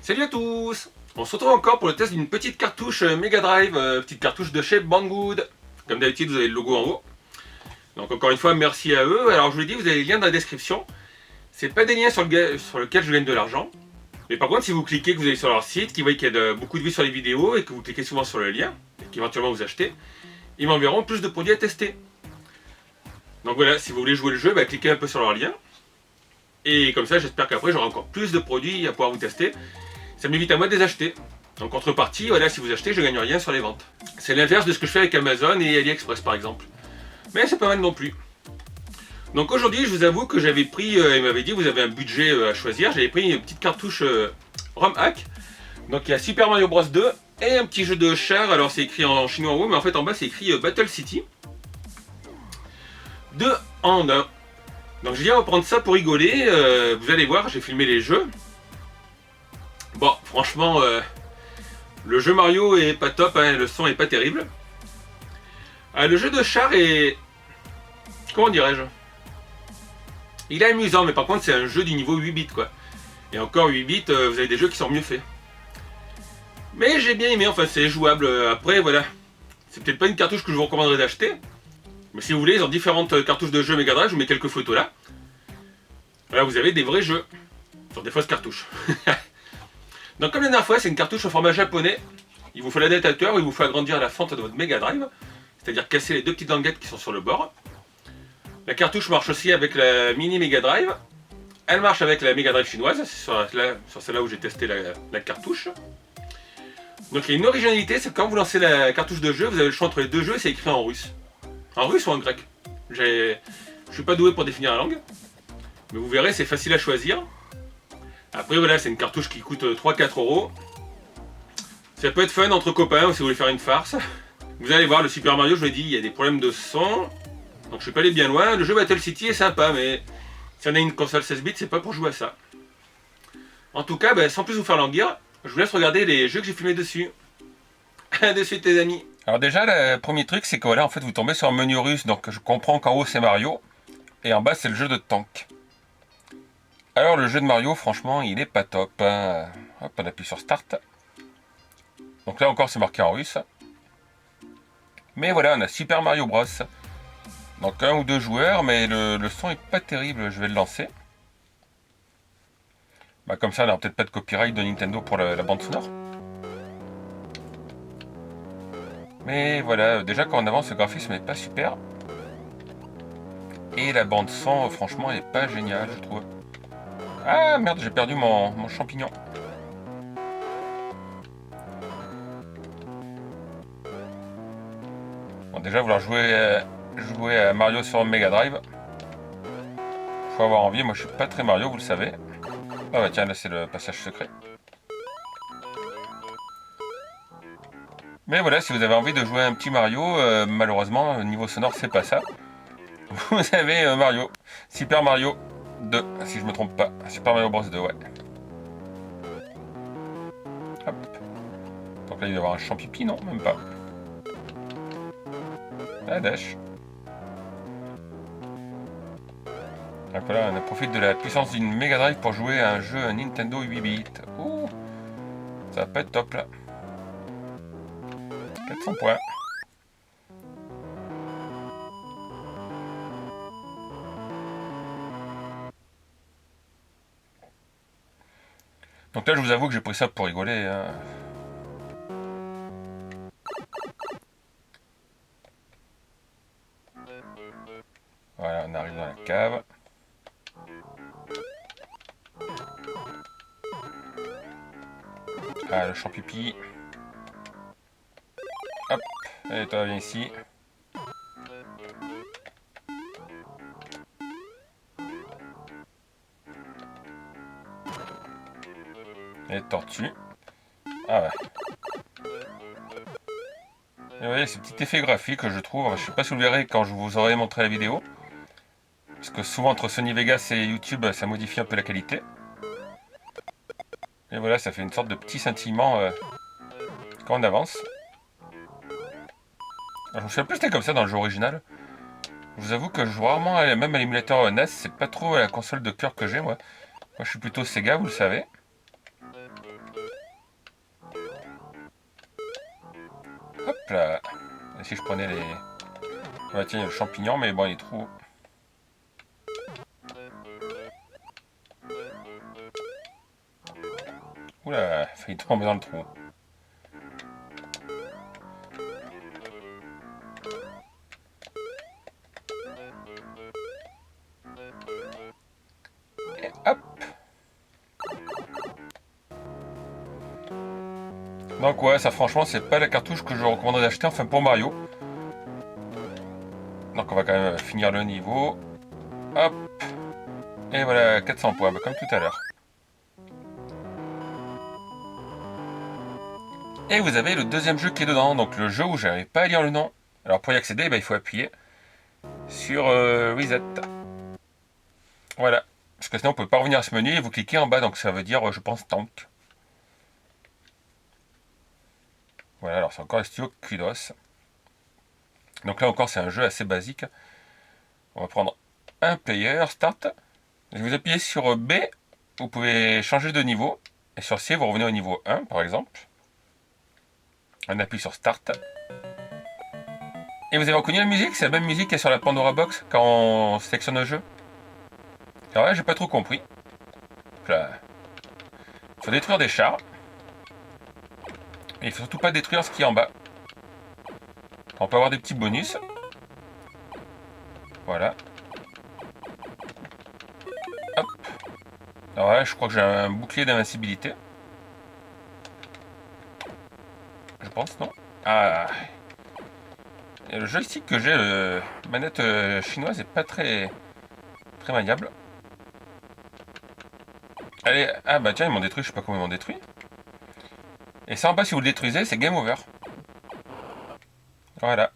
Salut à tous. On se retrouve encore pour le test d'une petite cartouche Mega Drive, petite cartouche de chez Banggood. Comme d'habitude, vous avez le logo en haut. Donc encore une fois, merci à eux. Alors je vous l'ai dit, vous avez les liens dans la description. C'est pas des liens sur lesquels je gagne de l'argent. Mais par contre, si vous cliquez, que vous allez sur leur site, qu'ils voient qu'il y a beaucoup de vues sur les vidéos et que vous cliquez souvent sur le lien, et qu'éventuellement vous achetez, ils m'enverront plus de produits à tester. Donc voilà, si vous voulez jouer le jeu, cliquez un peu sur leur lien. Et comme ça, j'espère qu'après, j'aurai encore plus de produits à pouvoir vous tester. Ça m'évite à moi de les acheter. En contrepartie, voilà, si vous achetez, je ne gagne rien sur les ventes. C'est l'inverse de ce que je fais avec Amazon et AliExpress par exemple. Mais c'est pas mal non plus. Donc aujourd'hui, je vous avoue que j'avais pris, il m'avait dit, vous avez un budget à choisir. J'avais pris une petite cartouche ROM hack. Donc il y a Super Mario Bros 2 et un petit jeu de char. Alors c'est écrit en chinois en haut, mais en fait en bas c'est écrit Battle City. 2 en 1. Donc j'ai dit on va prendre ça pour rigoler. Vous allez voir, j'ai filmé les jeux. Bon, franchement, le jeu Mario est pas top, hein, le son est pas terrible. Le jeu de char est... Comment dirais-je? Il est amusant, mais par contre c'est un jeu du niveau 8 bits quoi. Et encore 8 bits, vous avez des jeux qui sont mieux faits. Mais j'ai bien aimé, enfin c'est jouable. Après voilà, c'est peut-être pas une cartouche que je vous recommanderais d'acheter. Mais si vous voulez, ils ont différentes cartouches de jeux Mega Drive, je vous mets quelques photos là. Là vous avez des vrais jeux, sur des fausses cartouches. Donc comme la dernière fois, c'est une cartouche au format japonais. Il vous faut l'adaptateur, il vous faut agrandir la fente de votre Mega Drive. C'est-à-dire casser les deux petites languettes qui sont sur le bord. La cartouche marche aussi avec la mini Mega Drive. Elle marche avec la Mega Drive chinoise, c'est sur celle-là où j'ai testé la cartouche. Donc il y a une originalité, c'est que quand vous lancez la cartouche de jeu, vous avez le choix entre les deux jeux et c'est écrit en russe. En russe ou en grec. Je suis pas doué pour définir la langue. Mais vous verrez, c'est facile à choisir. Après voilà, c'est une cartouche qui coûte 3-4 euros. Ça peut être fun entre copains ou si vous voulez faire une farce. Vous allez voir, le Super Mario, je vous l'ai dit, il y a des problèmes de son. Donc je suis pas allé bien loin. Le jeu Battle City est sympa, mais si on a une console 16 bits, c'est pas pour jouer à ça. En tout cas, sans plus vous faire languir, je vous laisse regarder les jeux que j'ai filmés dessus. De suite les amis. Alors déjà, le premier truc, c'est que voilà, en fait, vous tombez sur un menu russe. Donc je comprends qu'en haut c'est Mario. Et en bas c'est le jeu de tank. Alors le jeu de Mario, franchement, il est pas top. Hein. Hop, on appuie sur Start. Donc là encore c'est marqué en russe. Mais voilà, on a Super Mario Bros. Donc un ou deux joueurs, mais le son est pas terrible, je vais le lancer. Comme ça, on n'aura peut-être pas de copyright de Nintendo pour la bande sonore. Mais voilà, déjà quand on avance, le graphisme n'est pas super. Et la bande son, franchement, elle est pas géniale, je trouve. Ah merde, j'ai perdu mon champignon. Bon, déjà, vouloir jouer à Mario sur Mega Drive, faut avoir envie. Moi, je suis pas très Mario, vous le savez. Ah bah tiens, là, c'est le passage secret. Mais voilà, si vous avez envie de jouer à un petit Mario, malheureusement, niveau sonore, c'est pas ça. Vous avez Mario, Super Mario 2, si je me trompe pas. Super Mario Bros 2, ouais. Hop. Donc là, il va y avoir un champipi, non, même pas. Ah, dash. Donc voilà, on profite de la puissance d'une Mega Drive pour jouer à un jeu Nintendo 8 bits. Ouh, ça va pas être top là. 400 points. Donc là, je vous avoue que j'ai pris ça pour rigoler. Hein. Voilà, on arrive dans la cave. Ah, le champipi. Hop, allez, toi, viens ici. Et tortue. Ah ouais. Et vous voyez, ce petit effet graphique, je trouve. Je sais pas si vous le verrez quand je vous aurai montré la vidéo. Parce que souvent, entre Sony Vegas et YouTube, ça modifie un peu la qualité. Et voilà, ça fait une sorte de petit scintillement quand on avance. Alors, je me souviens plus c'était comme ça dans le jeu original. Je vous avoue que je joue rarement, même à l'émulateur NES, c'est pas trop la console de cœur que j'ai moi. Moi je suis plutôt Sega, vous le savez. Hop là. Et si je prenais les... Ah tiens, il y a le champignon, mais bon, il est trop haut. Oula, il failli tomber dans le trou. Et hop. Donc ouais, ça franchement, c'est pas la cartouche que je recommanderais d'acheter, enfin pour Mario. Donc on va quand même finir le niveau. Hop. Et voilà, 400 points, comme tout à l'heure. Et vous avez le deuxième jeu qui est dedans, donc le jeu où j'arrive pas à lire le nom. Alors pour y accéder, il faut appuyer sur Reset. Voilà. Parce que sinon on peut pas revenir à ce menu et vous cliquez en bas, donc ça veut dire, je pense, Tank. Voilà, alors c'est encore le studio Kudos. Donc là encore c'est un jeu assez basique. On va prendre un player, Start. Si vous appuyez sur B, vous pouvez changer de niveau. Et sur C, vous revenez au niveau 1 par exemple. On appuie sur Start. Et vous avez reconnu la musique? C'est la même musique qu'il y a sur la Pandora Box quand on sélectionne un jeu. Alors là, j'ai pas trop compris. Là. Il faut détruire des chars. Et il faut surtout pas détruire ce qui est en bas. On peut avoir des petits bonus. Voilà. Hop. Alors là, je crois que j'ai un bouclier d'invincibilité. Je pense, non? Ah. Et le joystick que j'ai, manette chinoise, est pas très maniable. Allez, ah bah tiens, ils m'ont détruit, je sais pas comment ils m'ont détruit. Et ça en bas, si vous le détruisez, c'est game over. Voilà.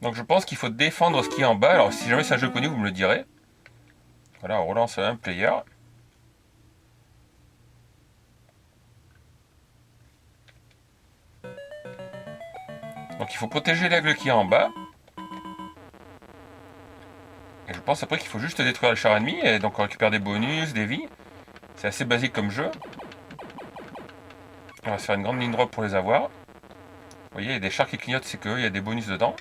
Donc je pense qu'il faut défendre ce qui est en bas. Alors si jamais c'est un jeu connu, vous me le direz. Voilà, on relance un player. Donc il faut protéger l'aigle qui est en bas. Et je pense après qu'il faut juste détruire les chars ennemis. Et donc on récupère des bonus, des vies. C'est assez basique comme jeu. On va se faire une grande ligne droite pour les avoir. Vous voyez, il y a des chars qui clignotent, c'est qu'il y a des bonus dedans.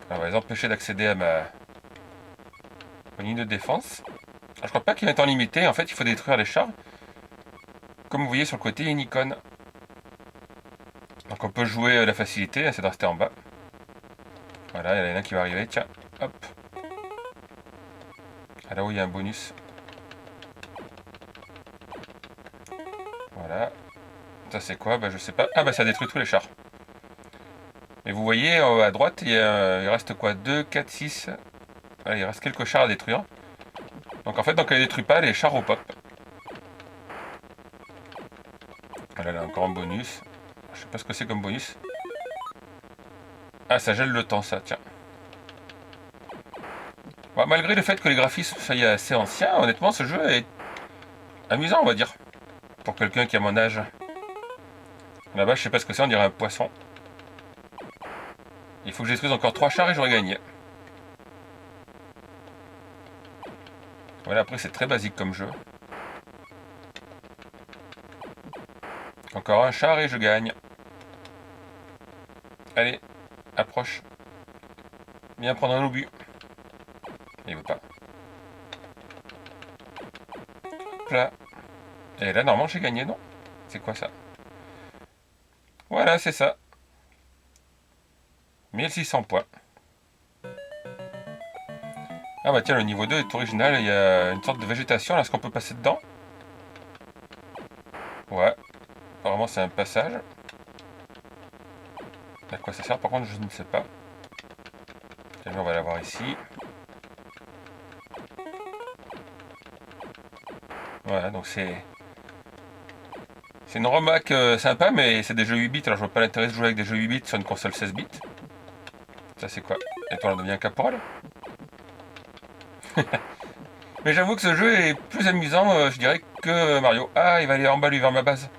On va les empêcher d'accéder à ma ligne de défense. Alors, je crois pas qu'il y ait un temps limité. En fait, il faut détruire les chars. Comme vous voyez sur le côté, il y a une icône. Donc on peut jouer la facilité, c'est de rester en bas. Voilà, il y en a un qui va arriver, tiens, hop. Ah là où il y a un bonus. Voilà. Ça c'est quoi? Bah je sais pas. Ah bah ça détruit tous les chars. Et vous voyez à droite, il reste quoi? 2, 4, 6. Voilà, il reste quelques chars à détruire. Donc en fait, donc elle ne détruit pas les chars au pop. Voilà, là encore un bonus. Je sais pas ce que c'est comme bonus. Ah, ça gèle le temps, ça, tiens. Bon, malgré le fait que les graphismes soient assez anciens, honnêtement, ce jeu est amusant, on va dire. Pour quelqu'un qui a mon âge. Là-bas, je sais pas ce que c'est, on dirait un poisson. Il faut que je détruise encore 3 chars et j'aurai gagné. Voilà, après, c'est très basique comme jeu. Encore un char et je gagne. Allez, approche. Viens prendre un obus. Il veut pas. Hop là. Et là, normalement, j'ai gagné, non? C'est quoi ça? Voilà, c'est ça. 1600 points. Ah bah tiens, le niveau 2 est original. Il y a une sorte de végétation. Là, est-ce qu'on peut passer dedans? Ouais. Apparemment, c'est un passage. À quoi ça sert? Par contre, je ne sais pas. Et on va l'avoir ici. Voilà, donc c'est une remarque sympa, mais c'est des jeux 8 bits. Alors, je vois pas l'intérêt de jouer avec des jeux 8 bits sur une console 16 bits. Ça, c'est quoi? Et toi, on devient un caporal. Mais j'avoue que ce jeu est plus amusant, je dirais, que Mario. Ah, il va aller en bas, lui, vers ma base.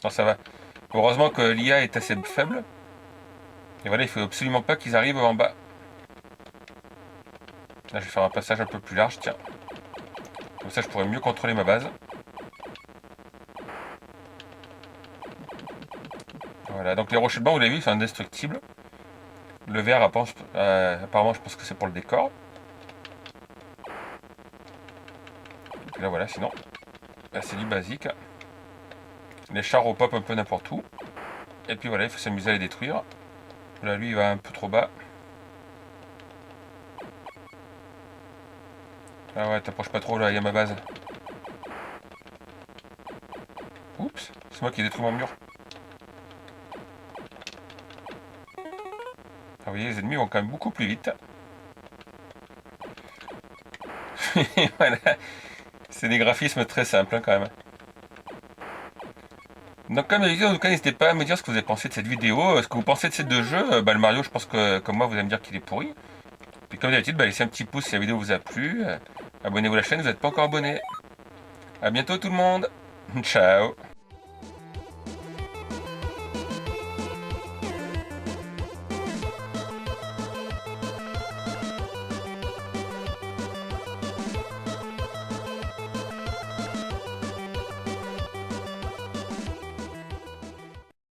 Non, ça va. Heureusement que l'IA est assez faible. Et voilà, il faut absolument pas qu'ils arrivent en bas. Là je vais faire un passage un peu plus large, tiens. Comme ça je pourrais mieux contrôler ma base. Voilà, donc les rochers de banc, vous l'avez vu, c'est indestructible. Le vert, apparemment je pense que c'est pour le décor. Et là voilà, sinon, là, c'est du basique. Les chars au pop un peu n'importe où. Et puis voilà, il faut s'amuser à les détruire. Là lui il va un peu trop bas. Ah ouais, t'approches pas trop là, il y a ma base. Oups, c'est moi qui ai détruit mon mur. Ah, vous voyez, les ennemis vont quand même beaucoup plus vite. Voilà, c'est des graphismes très simples hein, quand même. Donc comme d'habitude, en tout cas, n'hésitez pas à me dire ce que vous avez pensé de cette vidéo, ce que vous pensez de ces deux jeux. Le Mario, je pense que comme moi, vous allez me dire qu'il est pourri. Puis comme d'habitude, laissez un petit pouce si la vidéo vous a plu. Abonnez-vous à la chaîne, vous n'êtes pas encore abonné. A bientôt tout le monde. Ciao.